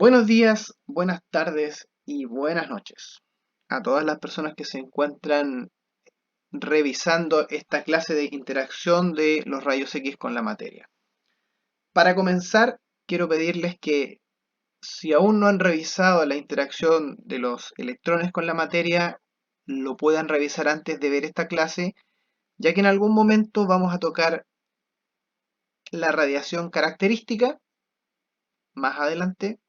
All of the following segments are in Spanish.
Buenos días, buenas tardes y buenas noches a todas las personas que se encuentran revisando esta clase de interacción de los rayos X con la materia. Para comenzar, quiero pedirles que si aún no han revisado la interacción de los electrones con la materia, lo puedan revisar antes de ver esta clase, ya que en algún momento vamos a tocar la radiación característica más adelante.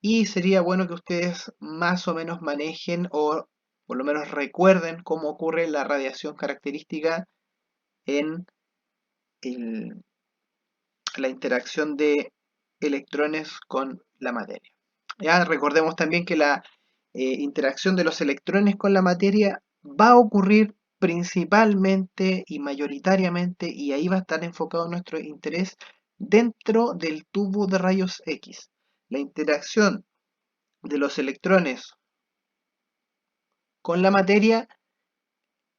Y sería bueno que ustedes más o menos manejen o por lo menos recuerden cómo ocurre la radiación característica en el- la interacción de electrones con la materia. Ya recordemos también que la interacción de los electrones con la materia va a ocurrir principalmente y mayoritariamente, y ahí va a estar enfocado nuestro interés, dentro del tubo de rayos X. La interacción de los electrones con la materia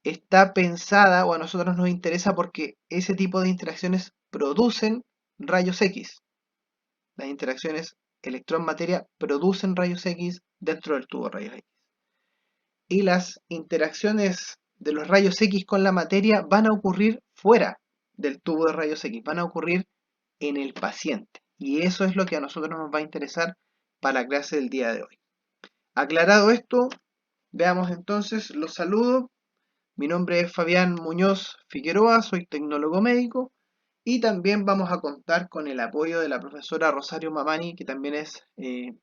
está pensada o a nosotros nos interesa porque ese tipo de interacciones producen rayos X. Las interacciones electrón-materia producen rayos X dentro del tubo de rayos X. Y las interacciones de los rayos X con la materia van a ocurrir fuera del tubo de rayos X, van a ocurrir en el paciente. Y eso es lo que a nosotros nos va a interesar para la clase del día de hoy. Aclarado esto, veamos entonces, los saludo. Mi nombre es Fabián Muñoz Figueroa, soy tecnólogo médico y también vamos a contar con el apoyo de la profesora Rosario Mamani, que también es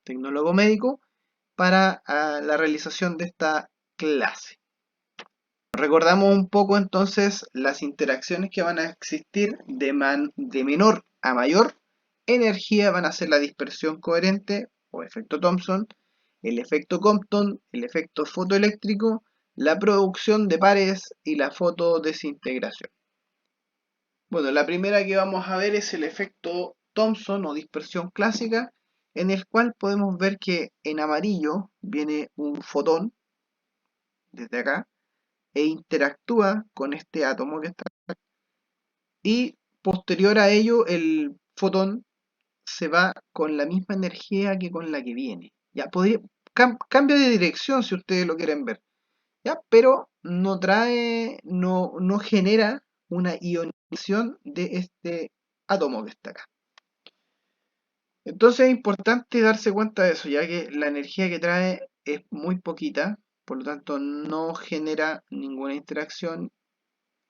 tecnólogo médico, para la realización de esta clase. Recordamos un poco entonces las interacciones que van a existir de menor a mayor energía. Van a ser la dispersión coherente o efecto Thomson, el efecto Compton, el efecto fotoeléctrico, la producción de pares y la fotodesintegración. Bueno, la primera que vamos a ver es el efecto Thomson o dispersión clásica, en el cual podemos ver que en amarillo viene un fotón desde acá e interactúa con este átomo que está acá, y posterior a ello el fotón se va con la misma energía que con la que viene. Ya podría, cambia de dirección si ustedes lo quieren ver, ¿ya? Pero no trae, no genera una ionización de este átomo que está acá. Entonces es importante darse cuenta de eso, ya que la energía que trae es muy poquita, por lo tanto no genera ninguna interacción,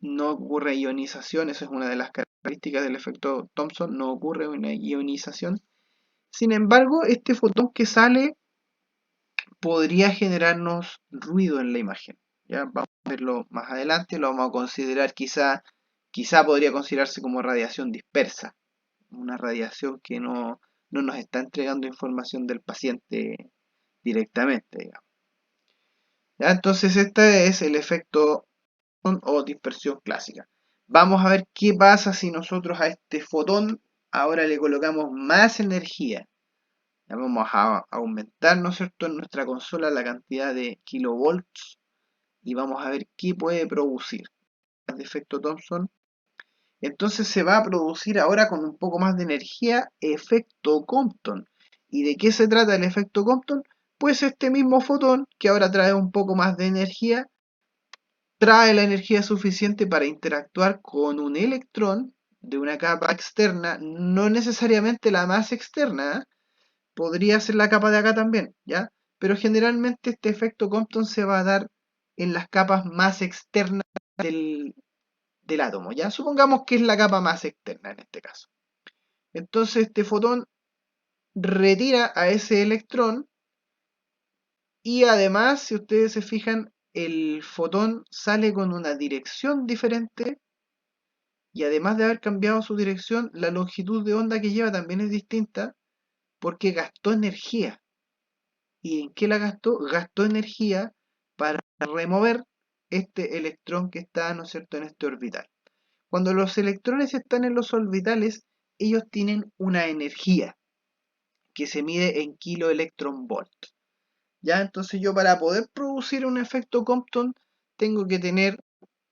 no ocurre ionización. Esa es una de las características del efecto Thomson, no ocurre una ionización. Sin embargo, este fotón que sale podría generarnos ruido en la imagen. Ya vamos a verlo más adelante, lo vamos a considerar quizá podría considerarse como radiación dispersa, una radiación que no nos está entregando información del paciente directamente, digamos. Ya, entonces este es el efecto o dispersión clásica. Vamos a ver qué pasa si nosotros a este fotón ahora le colocamos más energía. Ya vamos a aumentar, ¿no es cierto?, en nuestra consola la cantidad de kilovolts y vamos a ver qué puede producir el efecto Thomson. Entonces se va a producir ahora con un poco más de energía efecto Compton. ¿Y de qué se trata el efecto Compton? Pues este mismo fotón que ahora trae un poco más de energía, trae la energía suficiente para interactuar con un electrón de una capa externa, no necesariamente la más externa, ¿eh? Podría ser la capa de acá también, ¿ya? Pero generalmente este efecto Compton se va a dar en las capas más externas del átomo, ¿ya? Supongamos que es la capa más externa en este caso. Entonces este fotón retira a ese electrón y además, si ustedes se fijan, el fotón sale con una dirección diferente y además de haber cambiado su dirección, la longitud de onda que lleva también es distinta porque gastó energía. ¿Y en qué la gastó? Gastó energía para remover este electrón que está, ¿no es cierto?, en este orbital. Cuando los electrones están en los orbitales, ellos tienen una energía que se mide en kiloelectronvolt. Ya, entonces yo para poder producir un efecto Compton tengo que tener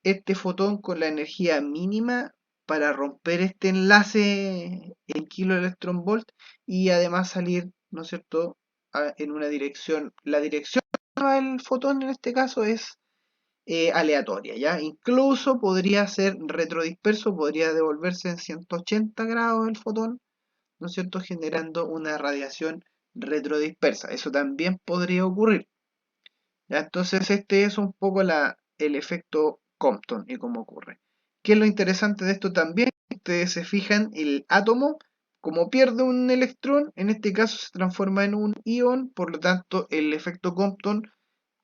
este fotón con la energía mínima para romper este enlace en kiloelectronvolt y además salir ¿no es cierto?, en una dirección. La dirección del fotón en este caso es aleatoria, ¿ya? Incluso podría ser retrodisperso, podría devolverse en 180 grados el fotón, ¿no es cierto?, generando una radiación retrodispersa. Eso también podría ocurrir, ¿ya? Entonces este es un poco el efecto Compton y cómo ocurre. ¿Qué es lo interesante de esto también? Ustedes se fijan, el átomo, como pierde un electrón, en este caso se transforma en un ion, por lo tanto el efecto Compton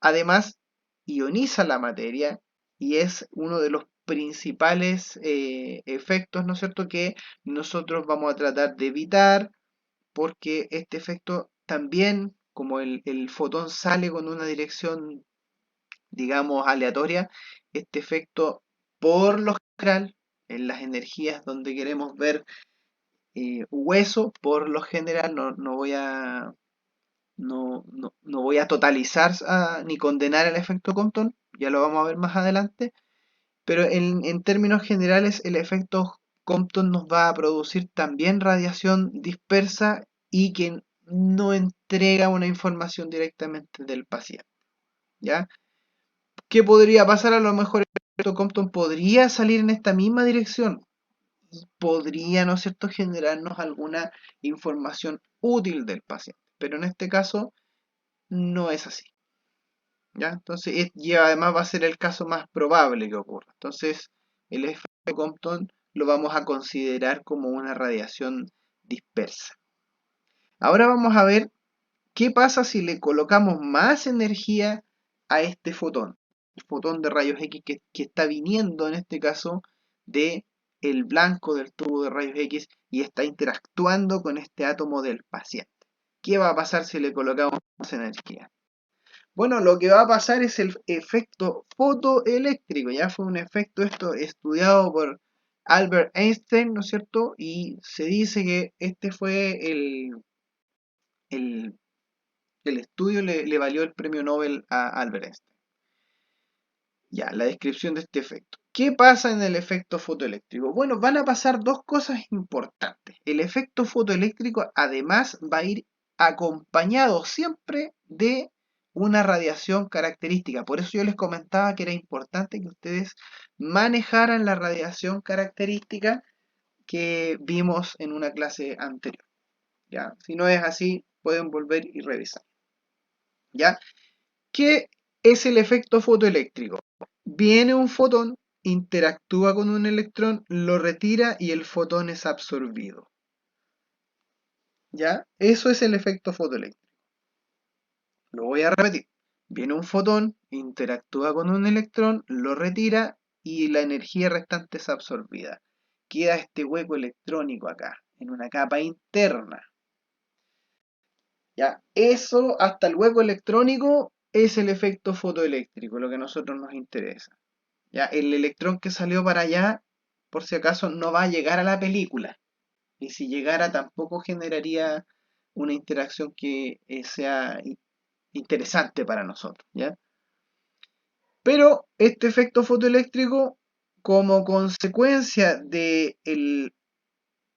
además ioniza la materia y es uno de los principales efectos, ¿no es cierto?, que nosotros vamos a tratar de evitar, porque este efecto también, como el fotón sale con una dirección, digamos, aleatoria, este efecto, por lo general, en las energías donde queremos ver hueso, por lo general, no voy a totalizar ni condenar el efecto Compton, ya lo vamos a ver más adelante, pero en términos generales el efecto Compton nos va a producir también radiación dispersa y que no entrega una información directamente del paciente, ¿ya? ¿Qué podría pasar? A lo mejor el efecto Compton podría salir en esta misma dirección y podría, ¿no es cierto?, generarnos alguna información útil del paciente, pero en este caso no es así, ¿ya? Entonces, y además va a ser el caso más probable que ocurra. Entonces, el efecto Compton lo vamos a considerar como una radiación dispersa. Ahora vamos a ver qué pasa si le colocamos más energía a este fotón. El fotón de rayos X que está viniendo en este caso de el blanco del tubo de rayos X y está interactuando con este átomo del paciente. ¿Qué va a pasar si le colocamos más energía? Bueno, lo que va a pasar es el efecto fotoeléctrico. Ya fue un efecto esto estudiado por Albert Einstein, ¿no es cierto? Y se dice que este fue el, el estudio le valió el premio Nobel a Albert Einstein. Ya, la descripción de este efecto. ¿Qué pasa en el efecto fotoeléctrico? Bueno, van a pasar dos cosas importantes. El efecto fotoeléctrico además va a ir acompañado siempre de una radiación característica. Por eso yo les comentaba que era importante que ustedes manejaran la radiación característica que vimos en una clase anterior. ¿Ya? Si no es así, pueden volver y revisar. ¿Ya? ¿Qué es el efecto fotoeléctrico? Viene un fotón, interactúa con un electrón, lo retira y el fotón es absorbido. ¿Ya? Eso es el efecto fotoeléctrico. Lo voy a repetir. Viene un fotón, interactúa con un electrón, lo retira y la energía restante es absorbida. Queda este hueco electrónico acá, en una capa interna. ¿Ya? Eso, hasta el hueco electrónico, es el efecto fotoeléctrico, lo que a nosotros nos interesa. ¿Ya? El electrón que salió para allá, por si acaso, no va a llegar a la película. Y si llegara, tampoco generaría una interacción que sea interesante para nosotros, ¿ya? Pero este efecto fotoeléctrico, como consecuencia del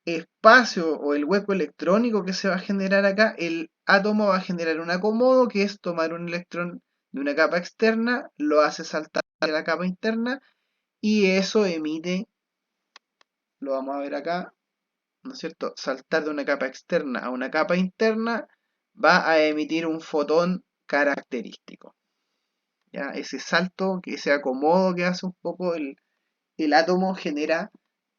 espacio o el hueco electrónico que se va a generar acá, el átomo va a generar un acomodo, que es tomar un electrón de una capa externa, lo hace saltar a la capa interna y eso emite, lo vamos a ver acá, ¿no es cierto? Saltar de una capa externa a una capa interna va a emitir un fotón característico. ¿Ya? Ese salto, ese acomodo que hace un poco el átomo genera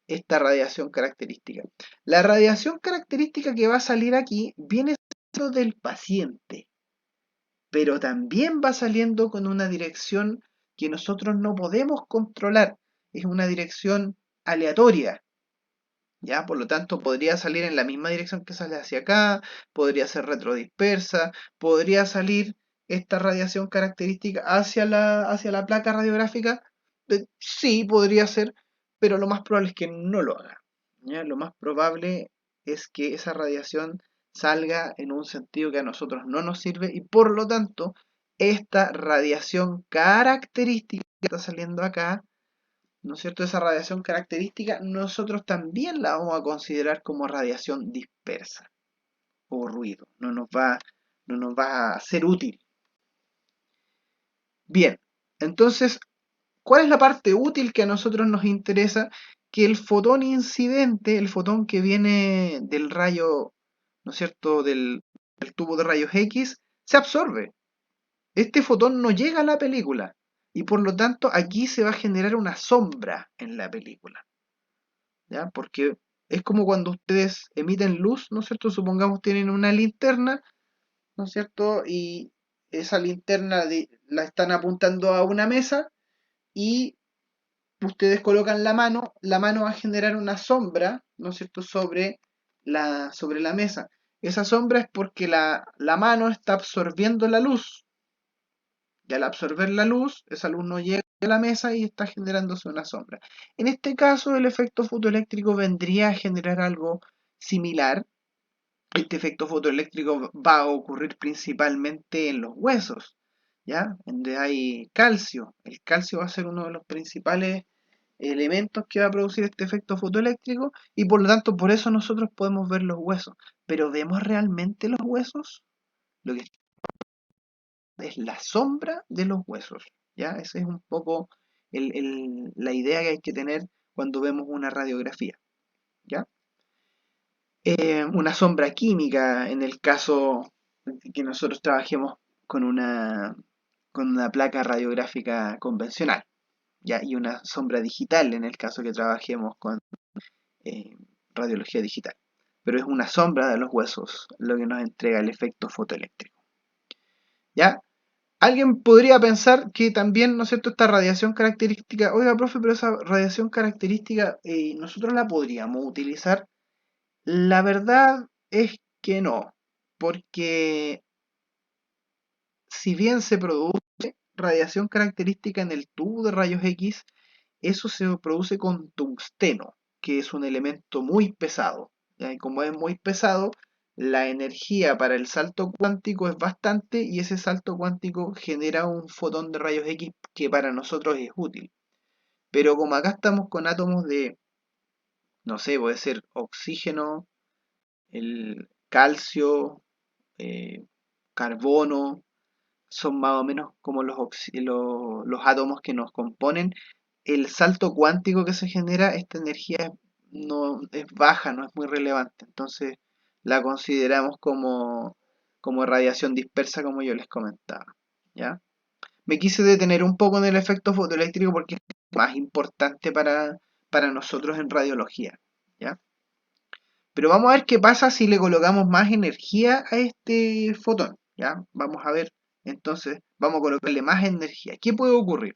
esta radiación característica. La radiación característica que va a salir aquí viene siendo del paciente, pero también va saliendo con una dirección que nosotros no podemos controlar. Es una dirección aleatoria. ¿Ya? Por lo tanto, podría salir en la misma dirección que sale hacia acá, podría ser retrodispersa, podría salir esta radiación característica hacia la placa radiográfica. Sí, podría ser, pero lo más probable es que no lo haga. ¿Ya? Lo más probable es que esa radiación salga en un sentido que a nosotros no nos sirve y por lo tanto, esta radiación característica que está saliendo acá, ¿no es cierto? Esa radiación característica nosotros también la vamos a considerar como radiación dispersa. o ruido, no nos va a ser útil. Bien, entonces, ¿cuál es la parte útil que a nosotros nos interesa? Que el fotón incidente, el fotón que viene del rayo, ¿no es cierto?, del tubo de rayos X, se absorbe. Este fotón no llega a la película y por lo tanto aquí se va a generar una sombra en la película, ¿ya? Porque es como cuando ustedes emiten luz, ¿no es cierto? Supongamos tienen una linterna, ¿no es cierto? Y esa linterna la están apuntando a una mesa y ustedes colocan la mano va a generar una sombra, ¿no es cierto?, sobre la mesa. Esa sombra es porque la mano está absorbiendo la luz. Y al absorber la luz, esa luz no llega a la mesa y está generándose una sombra. En este caso, el efecto fotoeléctrico vendría a generar algo similar. Este efecto fotoeléctrico va a ocurrir principalmente en los huesos, ¿ya? Donde hay calcio. El calcio va a ser uno de los principales elementos que va a producir este efecto fotoeléctrico y por lo tanto por eso nosotros podemos ver los huesos. Pero ¿vemos realmente los huesos? Lo que es la sombra de los huesos, ¿ya? Esa es un poco la idea que hay que tener cuando vemos una radiografía, ¿ya? Una sombra química en el caso de que nosotros trabajemos con con una placa radiográfica convencional, ¿ya? Y una sombra digital en el caso que trabajemos con eh, radiología digital. Pero es una sombra de los huesos lo que nos entrega el efecto fotoeléctrico, ¿ya? Alguien podría pensar que también, ¿no es cierto?, esta radiación característica, oiga, profe, pero esa radiación característica nosotros la podríamos utilizar. La verdad es que no, porque si bien se produce radiación característica en el tubo de rayos X, eso se produce con tungsteno, que es un elemento muy pesado. ¿Ya? Y como es muy pesado, la energía para el salto cuántico es bastante y ese salto cuántico genera un fotón de rayos X que para nosotros es útil. Pero como acá estamos con átomos de, no sé, puede ser oxígeno, el calcio, eh, carbono, son más o menos como los átomos que nos componen. El salto cuántico que se genera, esta energía no es baja, no es muy relevante. Entonces la consideramos como radiación dispersa, como yo les comentaba. ¿Ya? Me quise detener un poco en el efecto fotoeléctrico porque es más importante para nosotros en radiología. ¿Ya? Pero vamos a ver qué pasa si le colocamos más energía a este fotón. ¿Ya? Vamos a ver. Entonces, vamos a colocarle más energía. ¿Qué puede ocurrir?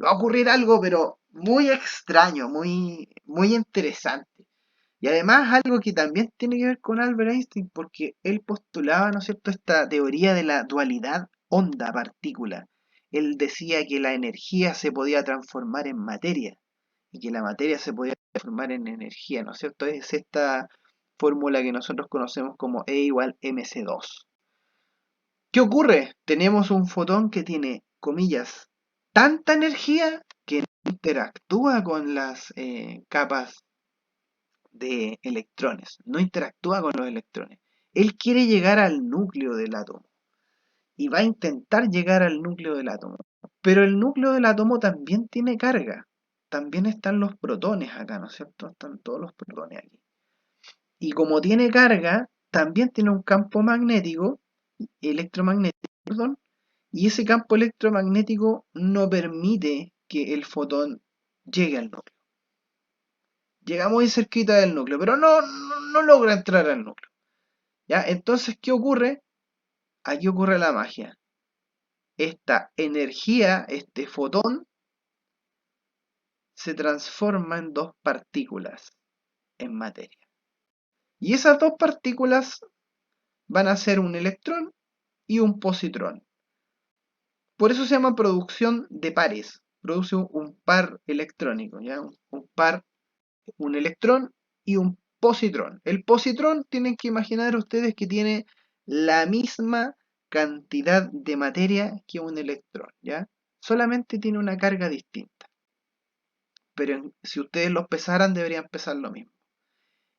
Va a ocurrir algo, pero muy extraño, muy interesante. Y además algo que también tiene que ver con Albert Einstein, porque él postulaba, ¿no es cierto?, esta teoría de la dualidad onda-partícula. Él decía que la energía se podía transformar en materia y que la materia se podía transformar en energía, ¿no es cierto? Es esta fórmula que nosotros conocemos como E igual mc2. ¿Qué ocurre? Tenemos un fotón que tiene, comillas, tanta energía que no interactúa con las capas de electrones, no interactúa con los electrones. Él quiere llegar al núcleo del átomo y va a intentar llegar al núcleo del átomo. Pero el núcleo del átomo también tiene carga. También están los protones acá, ¿no es cierto? Están todos los protones aquí. Y como tiene carga, también tiene un campo magnético, electromagnético, perdón, y ese campo electromagnético no permite que el fotón llegue al núcleo. Llega muy cerquita del núcleo, pero no logra entrar al núcleo. ¿Ya? Entonces, ¿qué ocurre? Aquí ocurre la magia. Esta energía, este fotón, se transforma en dos partículas en materia. Y esas dos partículas van a ser un electrón y un positrón. Por eso se llama producción de pares. Produce un par electrónico, ¿ya? Un par, un electrón y un positrón. El positrón tienen que imaginar ustedes que tiene la misma cantidad de materia que un electrón, ¿ya? Solamente tiene una carga distinta. Pero si ustedes los pesaran, deberían pesar lo mismo.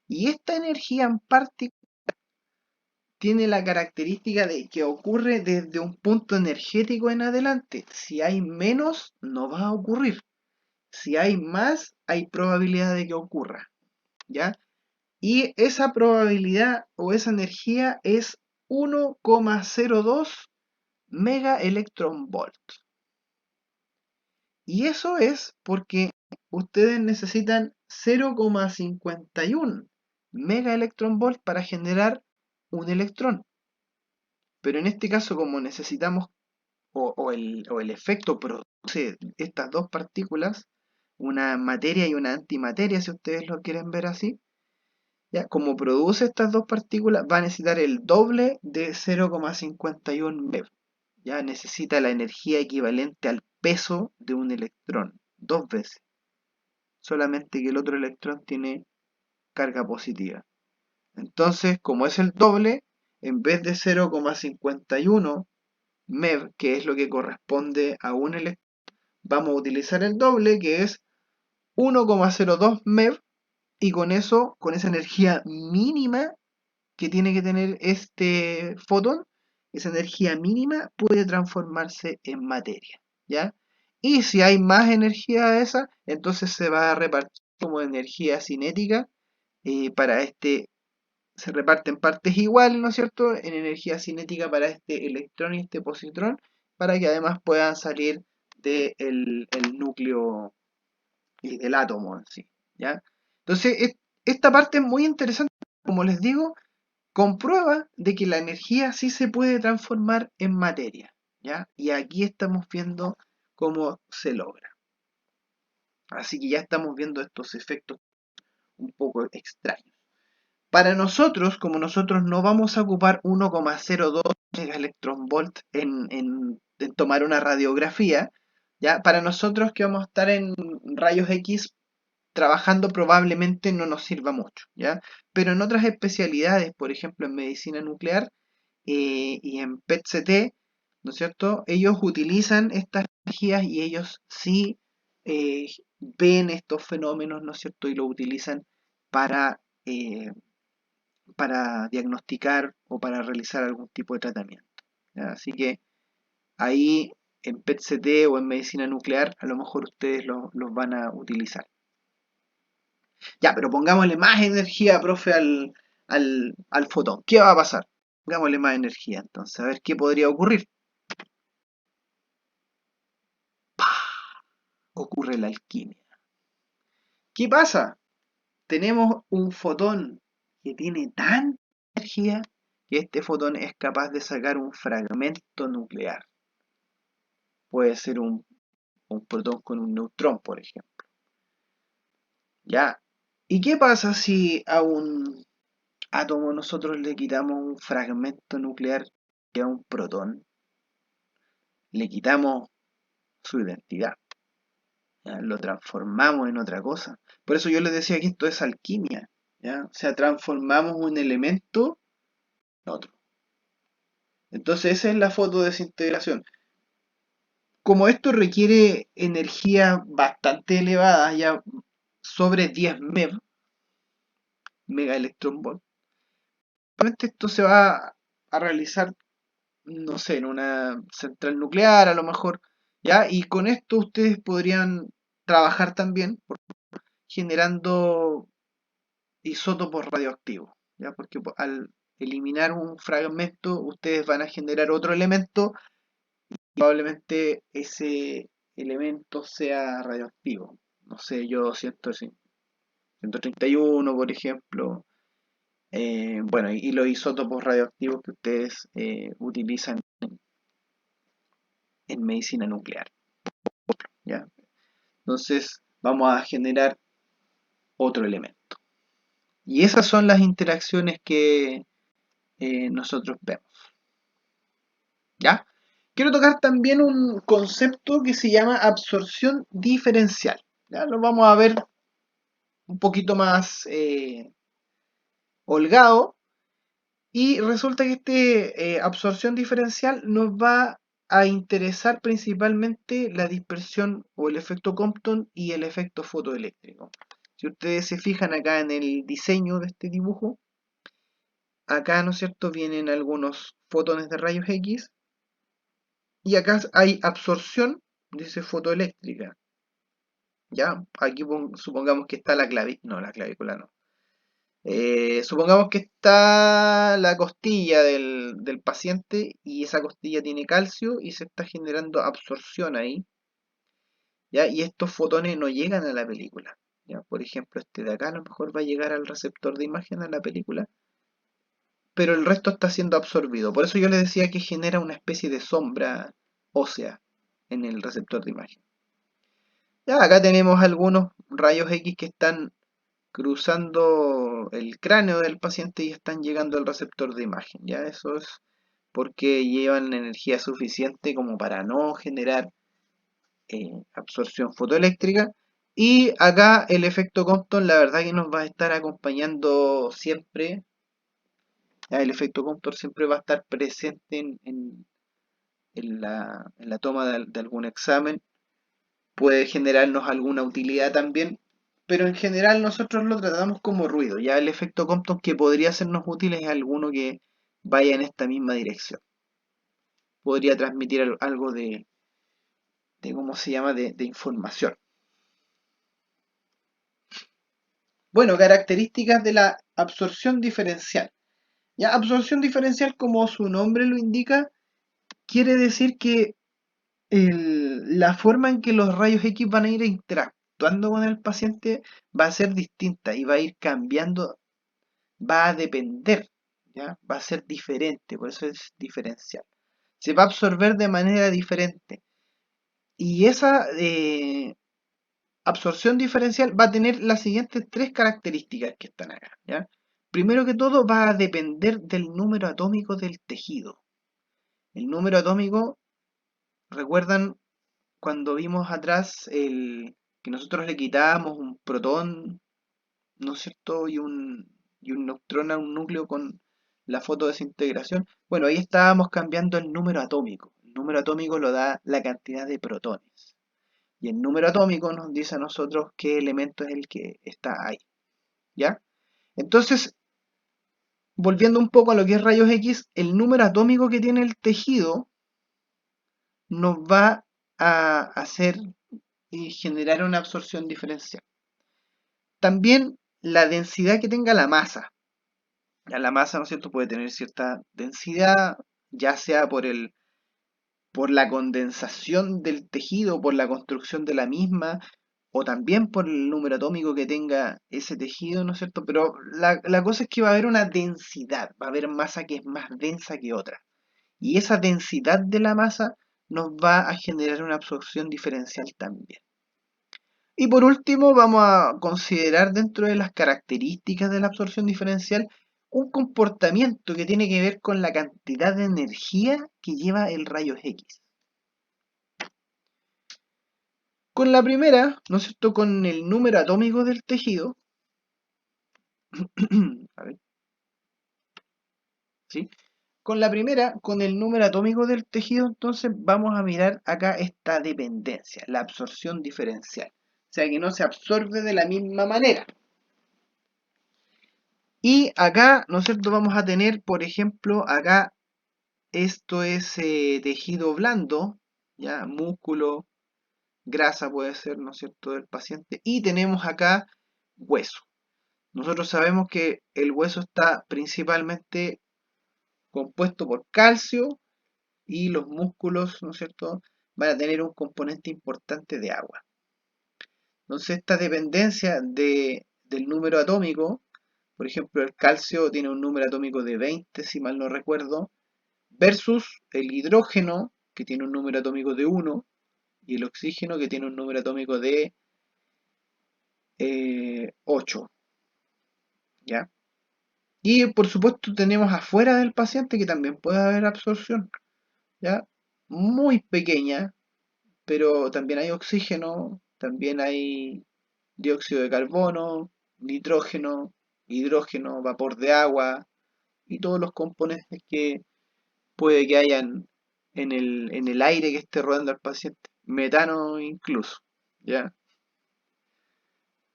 Y esta energía en particular tiene la característica de que ocurre desde un punto energético en adelante. Si hay menos, no va a ocurrir. Si hay más, hay probabilidad de que ocurra, ¿ya? Y esa probabilidad o esa energía es 1,02 megaelectronvolt. Y eso es porque ustedes necesitan 0,51 megaelectronvolt para generar un electrón. Pero en este caso, como necesitamos, o el efecto produce estas dos partículas, una materia y una antimateria, si ustedes lo quieren ver así, ¿ya? Como produce estas dos partículas, va a necesitar el doble de 0,51 MeV. Ya necesita la energía equivalente al peso de un electrón, dos veces. Solamente que el otro electrón tiene carga positiva. Entonces, como es el doble, en vez de 0,51 MeV, que es lo que corresponde a un electrón, vamos a utilizar el doble, que es 1,02 MeV, y con eso, con esa energía mínima que tiene que tener este fotón, esa energía mínima puede transformarse en materia, ¿ya? Y si hay más energía de esa, entonces se va a repartir como energía cinética para este, se reparte en partes iguales, ¿no es cierto?, en energía cinética para este electrón y este positrón, para que además puedan salir del el núcleo y del átomo en sí, ¿ya? Entonces, esta parte es muy interesante, como les digo, comprueba de que la energía sí se puede transformar en materia, ¿ya? Y aquí estamos viendo cómo se logra. Así que ya estamos viendo estos efectos un poco extraños. Para nosotros, como nosotros no vamos a ocupar 1,02 megaelectronvolt en tomar una radiografía, ¿ya? Para nosotros que vamos a estar en rayos X trabajando probablemente no nos sirva mucho, ¿ya? Pero en otras especialidades, por ejemplo en medicina nuclear y en PET-CT, ¿no es cierto? Ellos utilizan estas energías y ellos sí ven estos fenómenos, ¿no es cierto? Y lo utilizan para, eh, para diagnosticar o para realizar algún tipo de tratamiento, ¿ya? Así que ahí en PET-CT o en medicina nuclear a lo mejor ustedes los van a utilizar. Ya, pero pongámosle más energía, profe, al fotón. ¿Qué va a pasar? Pongámosle más energía, entonces, a ver qué podría ocurrir. ¡Pah! Ocurre la alquimia. ¿Qué pasa? Tenemos un fotón que tiene tanta energía que este fotón es capaz de sacar un fragmento nuclear. Puede ser un protón con un neutrón, por ejemplo. ¿Ya? ¿Y qué pasa si a un átomo nosotros le quitamos un fragmento nuclear que a un protón? Le quitamos su identidad, ¿ya? Lo transformamos en otra cosa. Por eso yo les decía que esto es alquimia, ¿ya? O sea, transformamos un elemento en otro. Entonces esa es la fotodesintegración. Como esto requiere energía bastante elevada, ya sobre 10 MeV, megaelectronvolt, probablemente esto se va a realizar, no sé, en una central nuclear a lo mejor, ¿ya? Y con esto ustedes podrían trabajar también generando isótopos radioactivos, ¿ya? Porque al eliminar un fragmento, ustedes van a generar otro elemento y probablemente ese elemento sea radioactivo. No sé, yo 131, por ejemplo. Bueno, y los isótopos radioactivos que ustedes utilizan en medicina nuclear, ¿ya? Entonces, vamos a generar otro elemento. Y esas son las interacciones que nosotros vemos, ¿ya? Quiero tocar también un concepto que se llama absorción diferencial, ¿ya? Lo vamos a ver un poquito más holgado, y resulta que esta absorción diferencial nos va a interesar principalmente la dispersión o el efecto Compton y el efecto fotoeléctrico. Si ustedes se fijan acá en el diseño de este dibujo, acá, ¿no es cierto?, vienen algunos fotones de rayos X, y acá hay absorción, dice fotoeléctrica, ¿ya? Aquí supongamos que está la clavícula, no, la clavícula no. Supongamos que está la costilla del paciente y esa costilla tiene calcio y se está generando absorción ahí, ¿ya? Y estos fotones no llegan a la película, ¿ya? Por ejemplo, este de acá a lo mejor va a llegar al receptor de imagen a la película, pero el resto está siendo absorbido. Por eso yo les decía que genera una especie de sombra ósea en el receptor de imagen. Ya, acá tenemos algunos rayos X que están cruzando el cráneo del paciente y están llegando al receptor de imagen. Ya, eso es porque llevan energía suficiente como para no generar absorción fotoeléctrica. Y acá el efecto Compton, la verdad que nos va a estar acompañando siempre. Ya, el efecto Compton siempre va a estar presente en la toma de algún examen. Puede generarnos alguna utilidad también, pero en general nosotros lo tratamos como ruido. Ya el efecto Compton que podría sernos útil es alguno que vaya en esta misma dirección. Podría transmitir algo de ¿cómo se llama?, de información. Bueno, características de la absorción diferencial. Ya, absorción diferencial, como su nombre lo indica, quiere decir que la forma en que los rayos X van a ir interactuando con el paciente va a ser distinta y va a ir cambiando, va a depender, ¿ya? Va a ser diferente, por eso es diferencial. Se va a absorber de manera diferente. Y esa absorción diferencial va a tener las siguientes tres características que están acá, ¿ya? Primero que todo, va a depender del número atómico del tejido. El número atómico, ¿recuerdan cuando vimos atrás que nosotros le quitábamos un protón, ¿no es cierto?, y un neutrón a un núcleo con la fotodesintegración? Bueno, ahí estábamos cambiando el número atómico. El número atómico lo da la cantidad de protones. Y el número atómico nos dice a nosotros qué elemento es el que está ahí, ¿ya? Entonces, volviendo un poco a lo que es rayos X, el número atómico que tiene el tejido nos va a hacer y generar una absorción diferencial. También la densidad que tenga la masa. Ya la masa, ¿no es cierto?, puede tener cierta densidad, ya sea por la condensación del tejido, por la construcción de la misma, o también por el número atómico que tenga ese tejido, ¿no es cierto? Pero la cosa es que va a haber una densidad, va a haber masa que es más densa que otra. Y esa densidad de la masa nos va a generar una absorción diferencial también. Y por último, vamos a considerar dentro de las características de la absorción diferencial un comportamiento que tiene que ver con la cantidad de energía que lleva el rayo X. Con la primera, ¿no es cierto?, con el número atómico del tejido, a ver, ¿sí? Con la primera, con el número atómico del tejido, entonces vamos a mirar acá esta dependencia, la absorción diferencial. O sea que no se absorbe de la misma manera. Y acá, ¿no es cierto?, vamos a tener, por ejemplo, acá esto es tejido blando, ya, músculo, grasa puede ser, ¿no es cierto?, del paciente. Y tenemos acá hueso. Nosotros sabemos que el hueso está principalmente compuesto por calcio y los músculos, ¿no es cierto?, van a tener un componente importante de agua. Entonces esta dependencia del número atómico, por ejemplo el calcio tiene un número atómico de 20, si mal no recuerdo, versus el hidrógeno, que tiene un número atómico de 1, y el oxígeno, que tiene un número atómico de 8, ¿ya? Y por supuesto tenemos afuera del paciente que también puede haber absorción, ¿ya? Muy pequeña, pero también hay oxígeno, también hay dióxido de carbono, nitrógeno, hidrógeno, vapor de agua y todos los componentes que puede que hayan en el aire que esté rodando al paciente, metano incluso, ¿ya?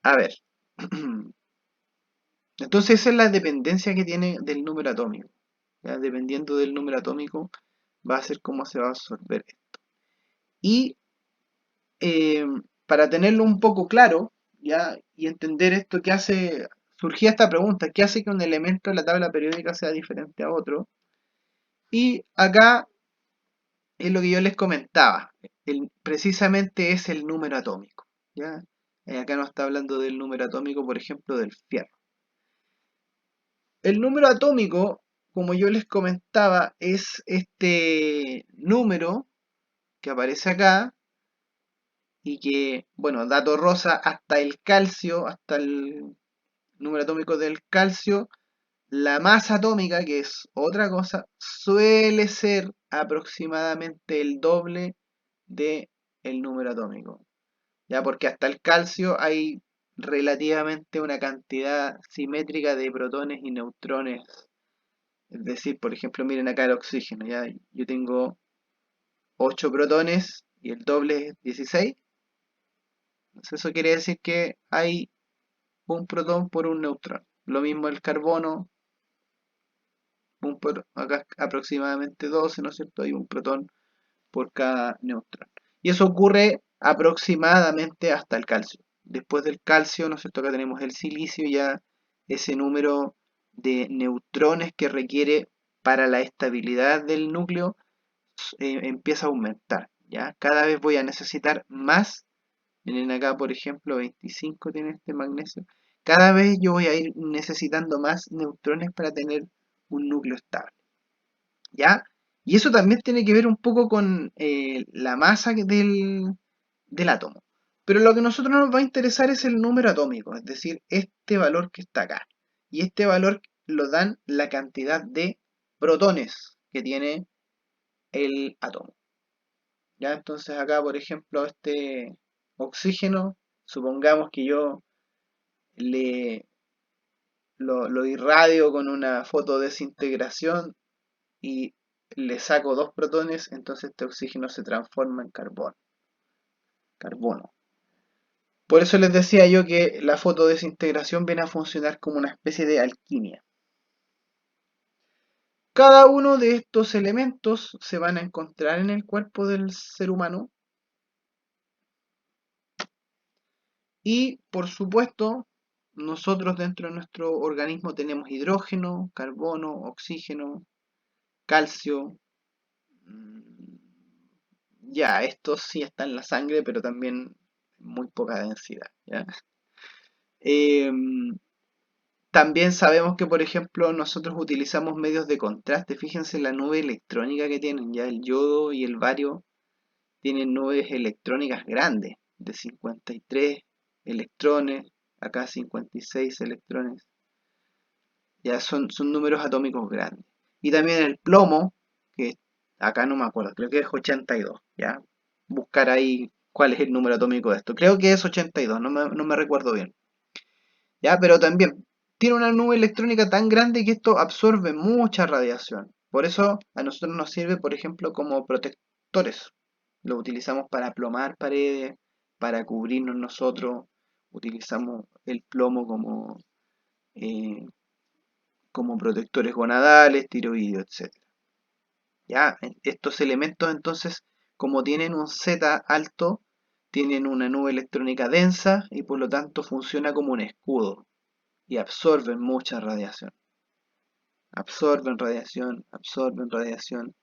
A ver, Entonces esa es la dependencia que tiene del número atómico. ¿Ya? Dependiendo del número atómico va a ser cómo se va a absorber. Y eh, para tenerlo un poco claro, ¿ya? Y entender esto, ¿qué hace? Surgía esta pregunta, ¿qué hace que un elemento de la tabla periódica sea diferente a otro? Y acá es lo que yo les comentaba, precisamente es el número atómico, ¿ya? Acá nos está hablando del número atómico, por ejemplo, del fierro. El número atómico, como yo les comentaba, es este número que aparece acá y que, bueno, dato rosa, hasta el calcio, hasta el número atómico del calcio, la masa atómica, que es otra cosa, suele ser aproximadamente el doble de el número atómico. Ya, porque hasta el calcio hay relativamente una cantidad simétrica de protones y neutrones. Es decir, por ejemplo, miren acá el oxígeno, ya yo tengo 8 protones y el doble es 16. Entonces eso quiere decir que hay un protón por un neutrón. Lo mismo el carbono, acá aproximadamente 12, ¿no es cierto? Hay un protón por cada neutrón. Y eso ocurre aproximadamente hasta el calcio. Después del calcio, ¿no es cierto? Acá tenemos el silicio, ya ese número de neutrones que requiere para la estabilidad del núcleo empieza a aumentar, ¿ya? Cada vez voy a necesitar más. Miren acá, por ejemplo, 25 tiene este magnesio. Cada vez yo voy a ir necesitando más neutrones para tener un núcleo estable, ¿ya? Y eso también tiene que ver un poco con la masa del átomo. Pero lo que a nosotros nos va a interesar es el número atómico, es decir, este valor que está acá. Y este valor lo dan la cantidad de protones que tiene el átomo. ¿Ya? Entonces acá, por ejemplo, este oxígeno, supongamos que yo le, lo irradio con una fotodesintegración y le saco dos protones, entonces este oxígeno se transforma en carbono. Por eso les decía yo que la fotodesintegración viene a funcionar como una especie de alquimia. Cada uno de estos elementos se van a encontrar en el cuerpo del ser humano y, por supuesto, nosotros dentro de nuestro organismo tenemos hidrógeno, carbono, oxígeno, calcio. mm, Ya, esto sí está en la sangre, pero también muy poca densidad, ¿ya? Em, También sabemos que, por ejemplo, nosotros utilizamos medios de contraste. Fíjense la nube electrónica que tienen, ya el yodo y el bario tienen nubes electrónicas grandes, de 53 electrones, acá 56 electrones. Ya son números atómicos grandes. Y también el plomo, que acá no me acuerdo, creo que es 82, ¿ya? Buscar ahí cuál es el número atómico de esto. Creo que es 82, no me recuerdo bien. ¿Ya? Pero también tiene una nube electrónica tan grande que esto absorbe mucha radiación. Por eso a nosotros nos sirve, por ejemplo, como protectores. Lo utilizamos para plomar paredes, para cubrirnos nosotros. Utilizamos el plomo eh, como protectores gonadales, tiroides, etcétera. ¿Ya? Estos elementos entonces, como tienen un Z alto, tienen una nube electrónica densa y por lo tanto funciona como un escudo y absorben mucha radiación. Absorben radiación, absorben radiación.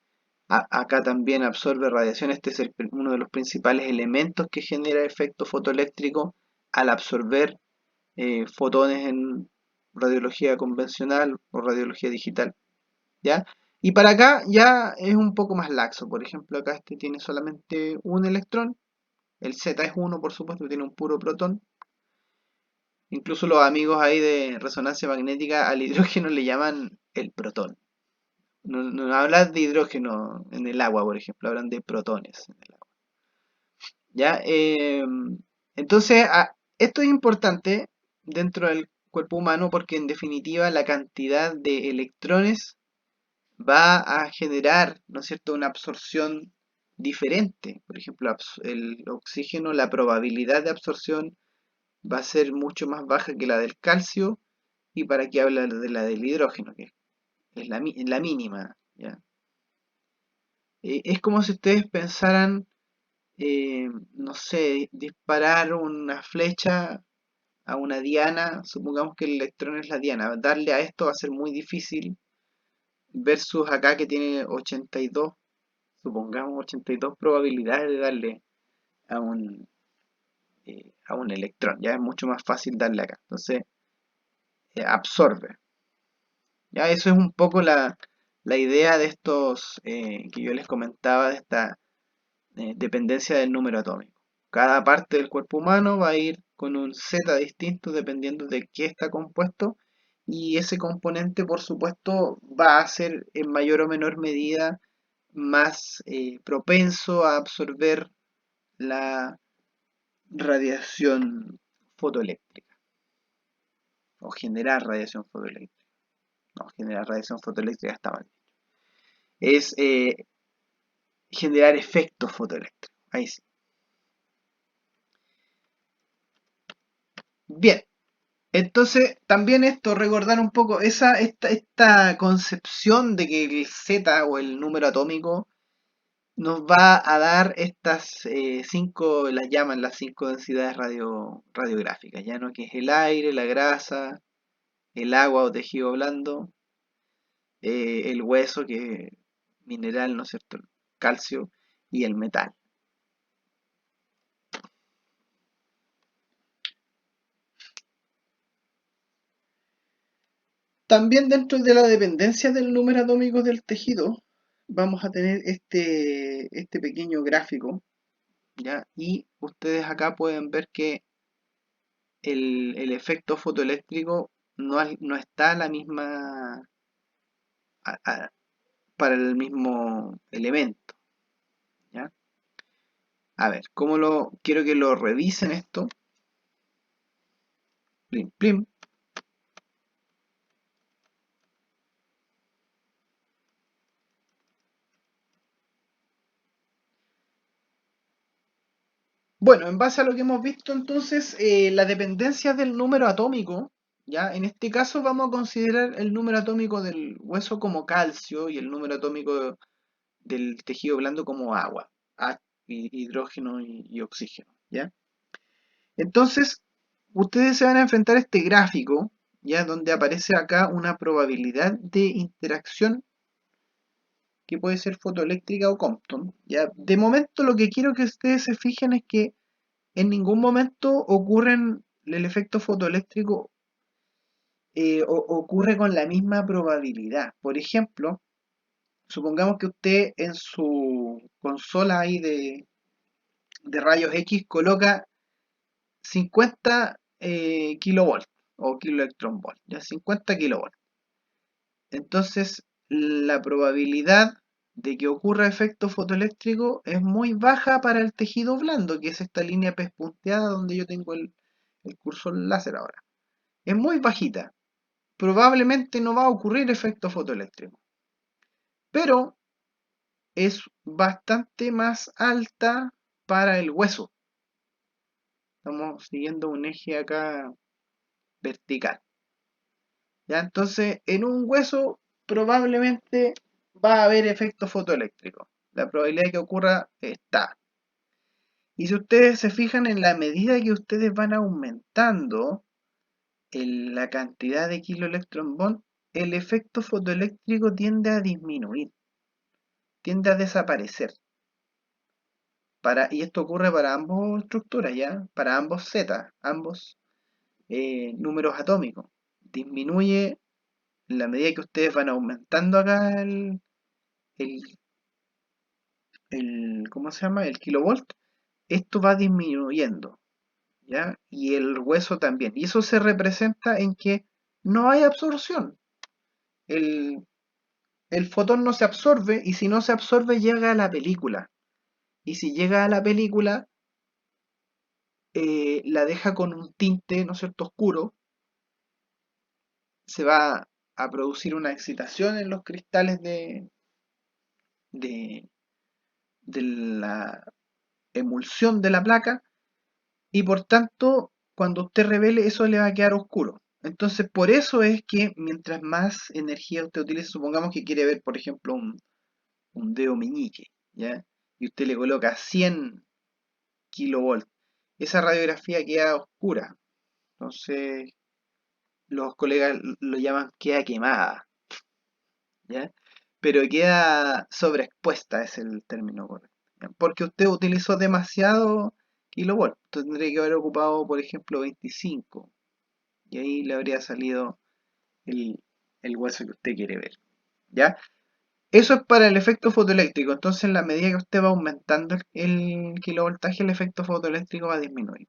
Acá también absorbe radiación. Este es uno de los principales elementos que genera efecto fotoeléctrico al absorber fotones en radiología convencional o radiología digital. ¿Ya? Y para acá ya es un poco más laxo. Por ejemplo, acá este tiene solamente un electrón. El Z es uno, por supuesto, tiene un puro protón. Incluso los amigos ahí de resonancia magnética al hidrógeno le llaman el protón. No hablan de hidrógeno en el agua, por ejemplo, hablan de protones en el agua. ¿Ya? Entonces, esto es importante dentro del cuerpo humano porque en definitiva la cantidad de electrones va a generar, ¿no es cierto?, una absorción diferente. Por ejemplo, el oxígeno, la probabilidad de absorción va a ser mucho más baja que la del calcio y para qué hablar de la del hidrógeno, que es la mínima, ¿ya? Es como si ustedes pensaran, no sé, disparar una flecha a una diana, supongamos que el electrón es la diana, darle a esto va a ser muy difícil, versus acá que tiene 82, supongamos 82 probabilidades de darle a a un electrón, ya es mucho más fácil darle acá, entonces absorbe. Ya eso es un poco la idea de estos que yo les comentaba, de esta dependencia del número atómico. Cada parte del cuerpo humano va a ir con un Z distinto dependiendo de qué está compuesto, y ese componente, por supuesto, va a ser en mayor o menor medida más propenso a absorber la radiación fotoeléctrica o generar radiación fotoeléctrica. No, generar radiación fotoeléctrica está mal. Es generar efectos fotoeléctricos. Ahí sí. Bien, entonces también esto, recordar un poco esta concepción de que el Z o el número atómico nos va a dar estas cinco, las llaman las cinco densidades radiográficas, ya no, que es el aire, la grasa, el agua o tejido blando, el hueso, que es mineral, ¿no es cierto? El calcio y el metal. También dentro de la dependencia del número atómico del tejido, vamos a tener este pequeño gráfico, ¿ya? Y ustedes acá pueden ver que el efecto fotoeléctrico no está a la misma, a- a- para el mismo elemento, ¿ya? A ver, quiero que lo revisen esto. Plim, plim. Bueno, en base a lo que hemos visto entonces, la dependencia del número atómico, ¿ya? En este caso vamos a considerar el número atómico del hueso como calcio y el número atómico del tejido blando como agua, hidrógeno y oxígeno, ¿ya? Entonces, ustedes se van a enfrentar a este gráfico, ¿ya? Donde aparece acá una probabilidad de interacción que puede ser fotoeléctrica o Compton, ¿ya? De momento lo que quiero que ustedes se fijen es que en ningún momento el efecto fotoeléctrico ocurre con la misma probabilidad. Por ejemplo, supongamos que usted en su consola ahí de rayos X coloca 50 kilovolts o kiloelectronvolt, ya 50 kilovolts. Entonces, la probabilidad de que ocurra efecto fotoeléctrico es muy baja para el tejido blando, que es esta línea pespunteada donde yo tengo el cursor láser ahora. Es muy bajita. Probablemente no va a ocurrir efecto fotoeléctrico, pero es bastante más alta para el hueso. Estamos siguiendo un eje acá vertical. ¿Ya? Entonces, en un hueso probablemente va a haber efecto fotoeléctrico. La probabilidad de que ocurra está. Y si ustedes se fijan, en la medida que ustedes van aumentando la cantidad de kiloelectronvolt, el efecto fotoeléctrico tiende a disminuir, tiende a desaparecer. Y esto ocurre para ambas estructuras, ¿ya? Para ambos Z, ambos números atómicos. Disminuye en la medida que ustedes van aumentando acá el, ¿cómo se llama? El kilovolt. Esto va disminuyendo, ¿ya? Y el hueso también. Y eso se representa en que no hay absorción. El, el fotón no se absorbe, y si no se absorbe llega a la película. Y si llega a la película, la deja con un tinte, ¿no es cierto?, oscuro. Se va a producir una excitación en los cristales de, de la emulsión de la placa, y por tanto, cuando usted revele, eso le va a quedar oscuro. Entonces, por eso es que mientras más energía usted utilice, supongamos que quiere ver, por ejemplo, un dedo meñique, ¿ya? Y usted le coloca 100 kilovolts, esa radiografía queda oscura. Entonces, los colegas lo llaman queda quemada, ¿ya? Pero queda sobreexpuesta, es el término correcto, ¿ya? Porque usted utilizó demasiado kilovolts. Tendría que haber ocupado, por ejemplo, 25, y ahí le habría salido el, el hueso que usted quiere ver, ¿ya? Eso es para el efecto fotoeléctrico. Entonces, en la medida que usted va aumentando el kilovoltaje, el efecto fotoeléctrico va a disminuir.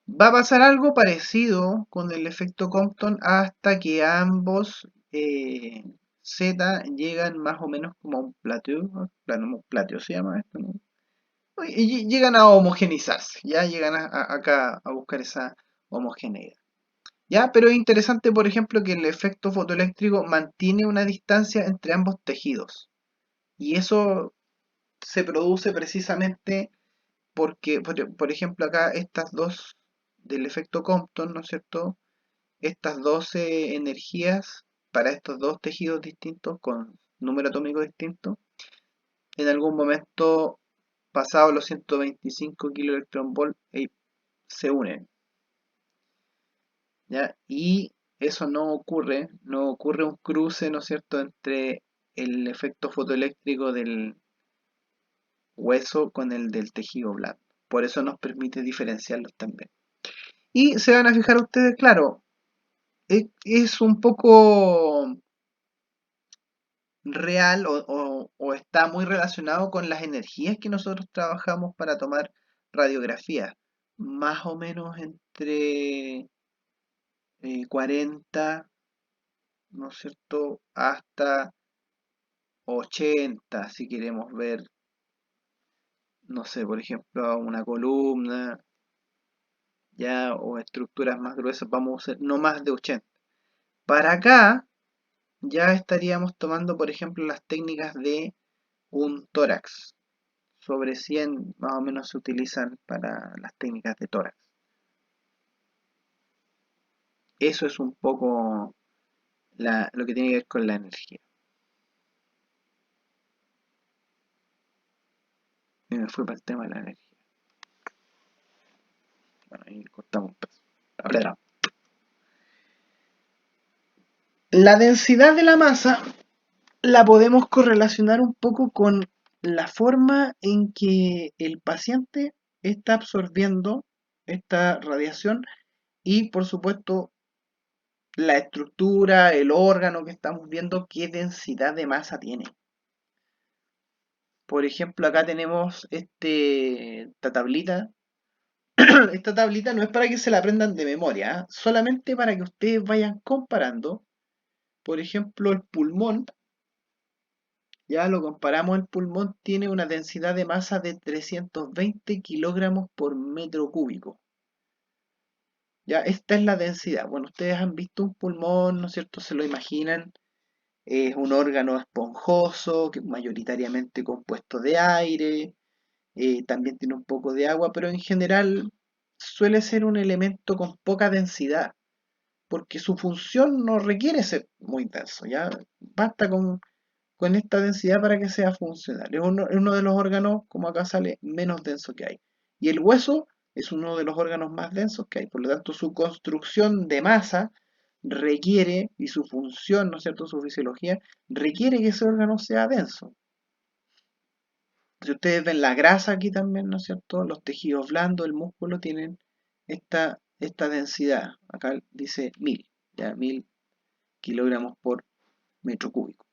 Va a pasar algo parecido con el efecto Compton hasta que ambos Z llegan más o menos como a un plateo, ¿no? Un plateo se llama esto, ¿no? Y llegan a homogenizarse, ya llegan acá a buscar esa homogeneidad. ¿Ya? Pero es interesante, por ejemplo, que el efecto fotoeléctrico mantiene una distancia entre ambos tejidos. Y eso se produce precisamente porque, por ejemplo, acá estas dos del efecto Compton, ¿no es cierto? Estas 12 energías para estos dos tejidos distintos con número atómico distinto, en algún momento, pasado los 125 kiloelectronvolt, se unen, ¿ya? Y eso no ocurre un cruce, ¿no es cierto?, entre el efecto fotoeléctrico del hueso con el del tejido blando. Por eso nos permite diferenciarlos también. Y se van a fijar ustedes, claro, es un poco real o está muy relacionado con las energías que nosotros trabajamos para tomar radiografías. Más o menos entre 40, ¿no es cierto?, hasta 80, si queremos ver, no sé, por ejemplo, una columna, ya, o estructuras más gruesas, vamos a usar no más de 80. Para acá, ya estaríamos tomando, por ejemplo, las técnicas de un tórax. Sobre 100 más o menos se utilizan para las técnicas de tórax. Eso es un poco lo que tiene que ver con la energía. Y me fui para el tema de la energía. Bueno, ahí cortamos un pedazo. Ahora, la densidad de la masa la podemos correlacionar un poco con la forma en que el paciente está absorbiendo esta radiación y, por supuesto, la estructura, el órgano que estamos viendo, qué densidad de masa tiene. Por ejemplo, acá tenemos esta tablita. Esta tablita no es para que se la aprendan de memoria, ¿eh? Solamente para que ustedes vayan comparando. Por ejemplo, el pulmón, ya lo comparamos, el pulmón tiene una densidad de masa de 320 kilogramos por metro cúbico. Ya, esta es la densidad. Bueno, ustedes han visto un pulmón, ¿no es cierto? Se lo imaginan. Es un órgano esponjoso, que mayoritariamente compuesto de aire, también tiene un poco de agua, pero en general suele ser un elemento con poca densidad, porque su función no requiere ser muy denso, ¿ya? Basta con esta densidad para que sea funcional. Es uno de los órganos, como acá sale, menos denso que hay. Y el hueso es uno de los órganos más densos que hay, por lo tanto su construcción de masa requiere, y su función, ¿no es cierto?, su fisiología, requiere que ese órgano sea denso. Si ustedes ven la grasa aquí también, ¿no es cierto?, los tejidos blandos, el músculo tienen esta densidad. Acá dice 1000, ya 1000 kilogramos por metro cúbico.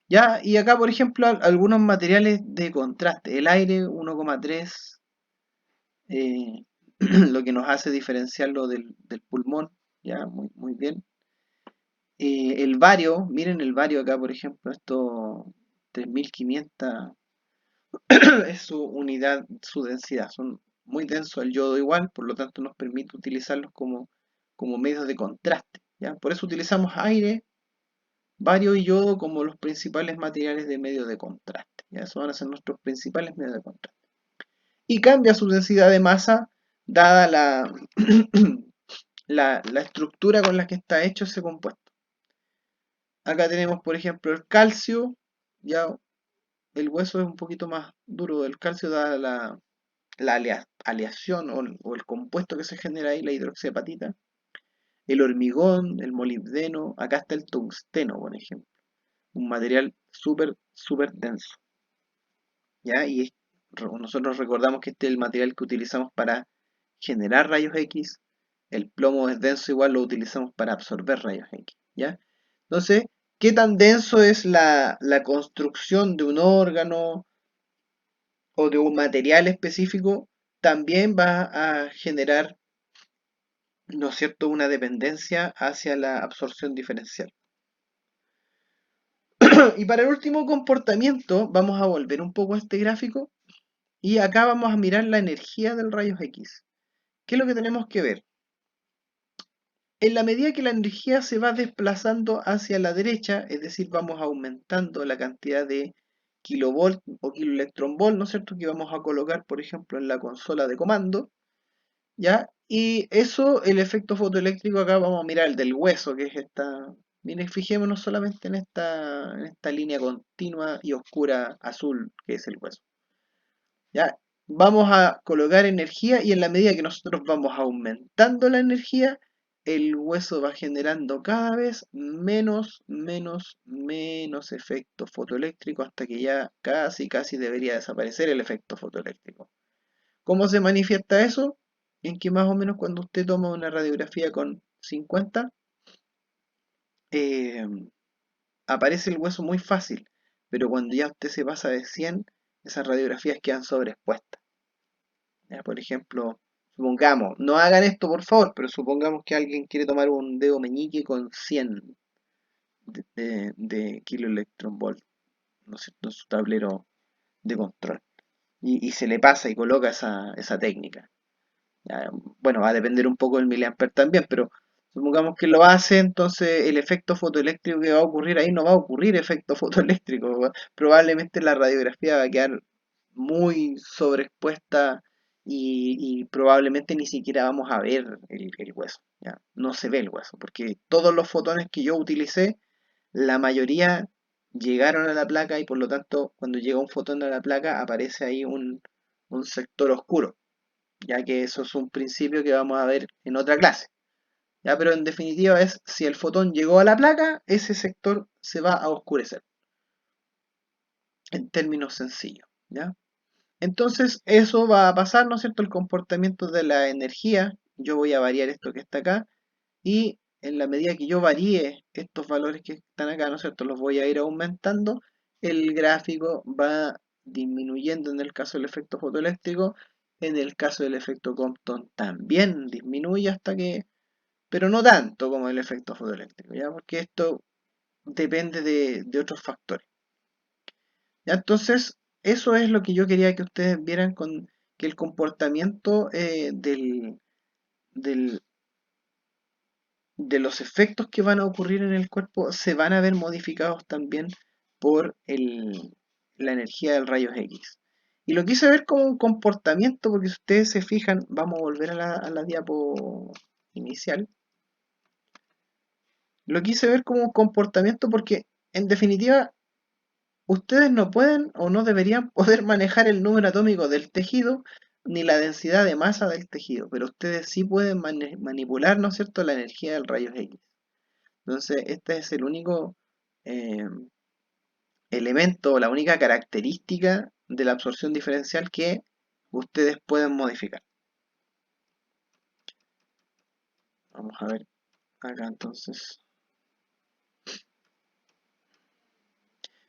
Ya, y acá, por ejemplo, algunos materiales de contraste. El aire 1,3, lo que nos hace diferenciarlo del pulmón, ya, muy, muy bien. El bario, miren el bario acá, por ejemplo, esto 3500 es su unidad, su densidad. Son muy densos, el yodo igual, por lo tanto nos permite utilizarlos como medios de contraste, ¿ya? Por eso utilizamos aire, bario y yodo como los principales materiales de medio de contraste, ¿ya? Esos van a ser nuestros principales medios de contraste. Y cambia su densidad de masa dada la estructura con la que está hecho ese compuesto. Acá tenemos, por ejemplo, el calcio, ya el hueso es un poquito más duro, el calcio da la aleación o el compuesto que se genera ahí, la hidroxiapatita, el hormigón, el molibdeno, acá está el tungsteno, por ejemplo, un material súper denso, ¿ya? Nosotros recordamos que este es el material que utilizamos para generar rayos X, el plomo es denso, igual lo utilizamos para absorber rayos X, ¿ya? Entonces, ¿qué tan denso es la construcción de un órgano o de un material específico? También va a generar, ¿no es cierto?, una dependencia hacia la absorción diferencial. Y para el último comportamiento, vamos a volver un poco a este gráfico y acá vamos a mirar la energía del rayos X. ¿Qué es lo que tenemos que ver? En la medida que la energía se va desplazando hacia la derecha, es decir, vamos aumentando la cantidad de kilovolt o kiloelectronvolt, ¿no es cierto?, que vamos a colocar, por ejemplo, en la consola de comando, ¿ya? Y eso, el efecto fotoeléctrico, acá vamos a mirar el del hueso, que es esta. Miren, fijémonos solamente en esta línea continua y oscura azul, que es el hueso. ¿Ya? Vamos a colocar energía y en la medida que nosotros vamos aumentando la energía, el hueso va generando cada vez menos efecto fotoeléctrico hasta que ya casi debería desaparecer el efecto fotoeléctrico. ¿Cómo se manifiesta eso? En que más o menos cuando usted toma una radiografía con 50, eh, aparece el hueso muy fácil, pero cuando ya usted se pasa de 100, esas radiografías quedan sobreexpuestas. ¿Ya? Por ejemplo, supongamos, no hagan esto por favor, pero supongamos que alguien quiere tomar un dedo meñique con 100 de kiloelectronvolt, ¿no es cierto?, en su tablero de control. Y se le pasa y coloca esa técnica. Ya, bueno, va a depender un poco del miliamper también, pero supongamos que lo hace, entonces el efecto fotoeléctrico que va a ocurrir ahí no va a ocurrir efecto fotoeléctrico. Probablemente la radiografía va a quedar muy sobreexpuesta y probablemente ni siquiera vamos a ver el hueso. ¿Ya? No se ve el hueso, porque todos los fotones que yo utilicé, la mayoría llegaron a la placa y por lo tanto cuando llega un fotón a la placa aparece ahí un sector oscuro, ya que eso es un principio que vamos a ver en otra clase. ¿Ya? Pero en definitiva es, si el fotón llegó a la placa, ese sector se va a oscurecer, en términos sencillos. ¿Ya? Entonces eso va a pasar, ¿no es cierto? El comportamiento de la energía, yo voy a variar esto que está acá, y en la medida que yo varíe estos valores que están acá, ¿no es cierto? Los voy a ir aumentando, el gráfico va disminuyendo en el caso del efecto fotoeléctrico, en el caso del efecto Compton también disminuye hasta que, pero no tanto como el efecto fotoeléctrico, ¿ya? Porque esto depende de otros factores. ¿Ya? Entonces, eso es lo que yo quería que ustedes vieran con que el comportamiento del, de los efectos que van a ocurrir en el cuerpo se van a ver modificados también por la energía del rayos X. Y lo quise ver como un comportamiento porque si ustedes se fijan, vamos a volver a la diapo inicial. Lo quise ver como un comportamiento porque en definitiva ustedes no pueden o no deberían poder manejar el número atómico del tejido ni la densidad de masa del tejido, pero ustedes sí pueden manipular, ¿no es cierto?, la energía del rayos X. Entonces, este es el único eh, elemento, la única característica de la absorción diferencial que ustedes pueden modificar. Vamos a ver acá entonces.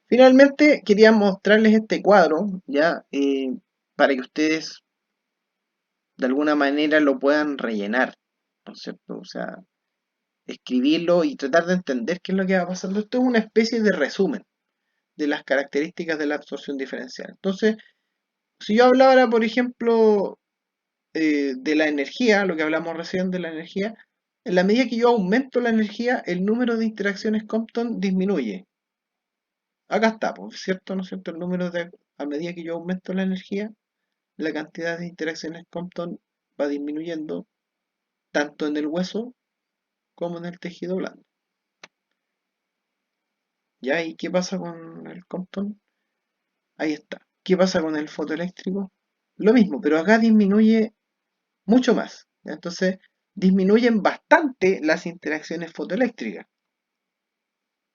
Finalmente, quería mostrarles este cuadro, ya, para que ustedes de alguna manera lo puedan rellenar, ¿no es cierto? O sea, escribirlo y tratar de entender qué es lo que va pasando. Esto es una especie de resumen de las características de la absorción diferencial. Entonces, si yo hablara, por ejemplo, de la energía, lo que hablamos recién de la energía, en la medida que yo aumento la energía, el número de interacciones Compton disminuye. Acá está, pues, ¿cierto? ¿No es cierto? A medida que yo aumento la energía, la cantidad de interacciones Compton va disminuyendo. tanto en el hueso como en el tejido blando. ¿Ya? ¿Y qué pasa con el Compton? Ahí está. ¿Qué pasa con el fotoeléctrico? Lo mismo, pero acá disminuye mucho más. ¿Ya? Entonces, disminuyen bastante las interacciones fotoeléctricas.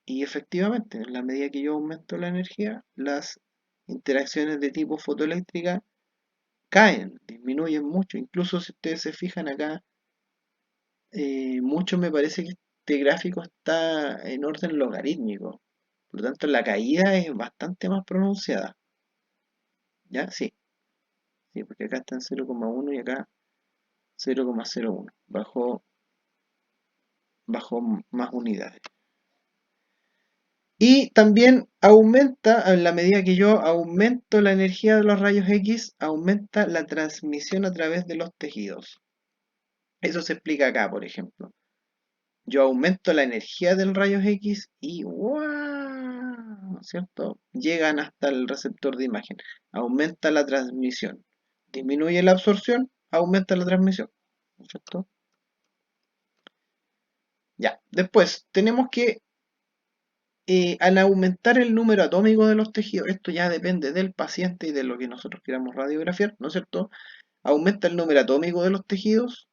Y efectivamente, en la medida que yo aumento la energía, las interacciones de tipo fotoeléctrica caen, disminuyen mucho. Incluso si ustedes se fijan acá, mucho me parece que este gráfico está en orden logarítmico. Por lo tanto, la caída es bastante más pronunciada. ¿Ya? Sí, sí, porque acá está en 0,1 y acá 0,01. Bajó más unidades. Y también aumenta, a la medida que yo aumento la energía de los rayos X, aumenta la transmisión a través de los tejidos. Eso se explica acá, por ejemplo. Yo aumento la energía del rayos X y ¡guau! ¿No es cierto? Llegan hasta el receptor de imagen. Aumenta la transmisión. Disminuye la absorción, aumenta la transmisión. ¿No es cierto? Ya. Después, tenemos que al aumentar el número atómico de los tejidos, esto ya depende del paciente y de lo que nosotros queramos radiografiar, ¿no es cierto? Aumenta el número atómico de los tejidos,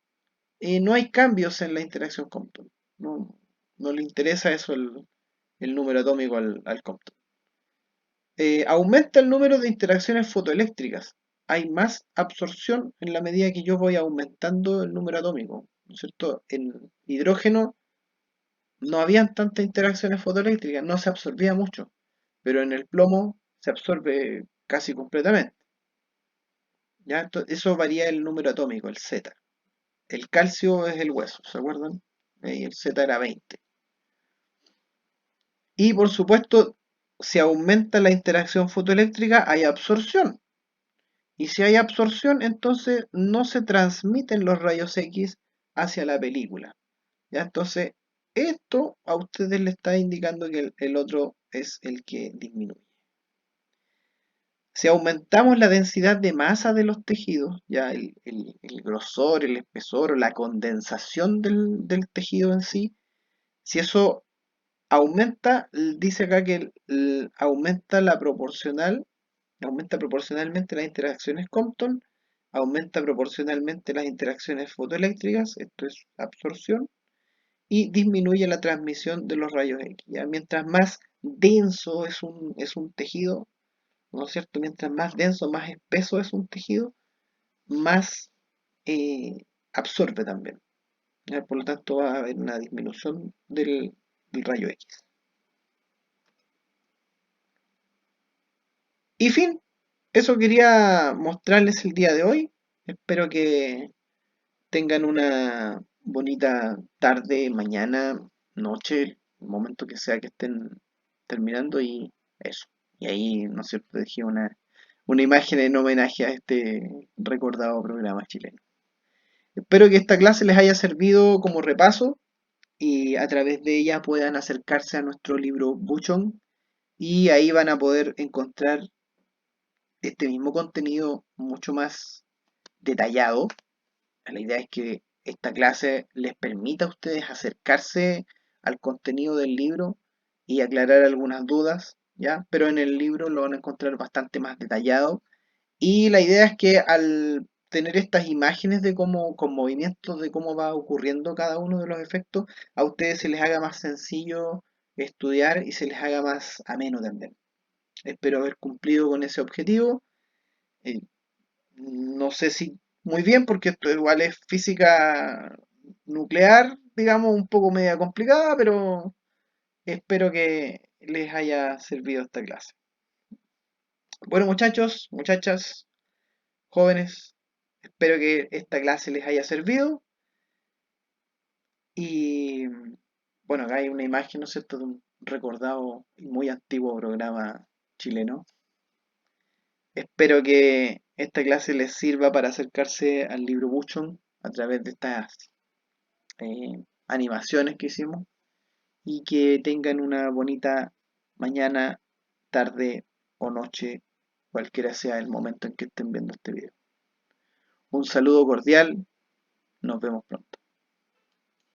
no hay cambios en la interacción Compton. No, no le interesa eso el número atómico al Compton. Aumenta el número de interacciones fotoeléctricas. Hay más absorción en la medida que yo voy aumentando el número atómico, ¿no es cierto? En hidrógeno no habían tantas interacciones fotoeléctricas, no se absorbía mucho, pero en el plomo se absorbe casi completamente. ¿Ya? Eso varía el número atómico, el Z. El calcio es el hueso, ¿se acuerdan? Y el Z era 20. Y por supuesto, si aumenta la interacción fotoeléctrica, hay absorción. Y si hay absorción, entonces no se transmiten los rayos X hacia la película. ¿Ya? Entonces, esto a ustedes le está indicando que el otro es el que disminuye. Si aumentamos la densidad de masa de los tejidos, ya el grosor, el espesor o la condensación del tejido en sí, si eso aumenta, dice acá que aumenta proporcionalmente las interacciones Compton, aumenta proporcionalmente las interacciones fotoeléctricas, esto es absorción, y disminuye la transmisión de los rayos X. ¿Ya? Mientras más denso es un tejido, ¿no es cierto? Mientras más denso, más espeso es un tejido, más absorbe también. ¿Ya? Por lo tanto, va a haber una disminución del rayo X. Y fin, eso quería mostrarles el día de hoy. Espero que tengan una bonita tarde, mañana, noche, el momento que sea que estén terminando y eso. Y ahí, ¿no es cierto?, dejé una imagen en homenaje a este recordado programa chileno. Espero que esta clase les haya servido como repaso y a través de ella puedan acercarse a nuestro libro Buchon y ahí van a poder encontrar este mismo contenido mucho más detallado. La idea es que esta clase les permita a ustedes acercarse al contenido del libro y aclarar algunas dudas, ¿ya? Pero en el libro lo van a encontrar bastante más detallado. Y la idea es que al tener estas imágenes de cómo, con movimientos de cómo va ocurriendo cada uno de los efectos, a ustedes se les haga más sencillo estudiar y se les haga más ameno también. Espero haber cumplido con ese objetivo. Eh, no sé si muy bien, porque esto igual es física nuclear, digamos, un poco media complicada, pero espero que les haya servido esta clase. Bueno, muchachos, muchachas, jóvenes, espero que esta clase les haya servido. Y bueno, acá hay una imagen, ¿no es cierto?, de un recordado y muy antiguo programa chileno. Espero que esta clase les sirva para acercarse al libro Buchon a través de estas animaciones que hicimos y que tengan una bonita mañana, tarde o noche, cualquiera sea el momento en que estén viendo este video. Un saludo cordial, nos vemos pronto.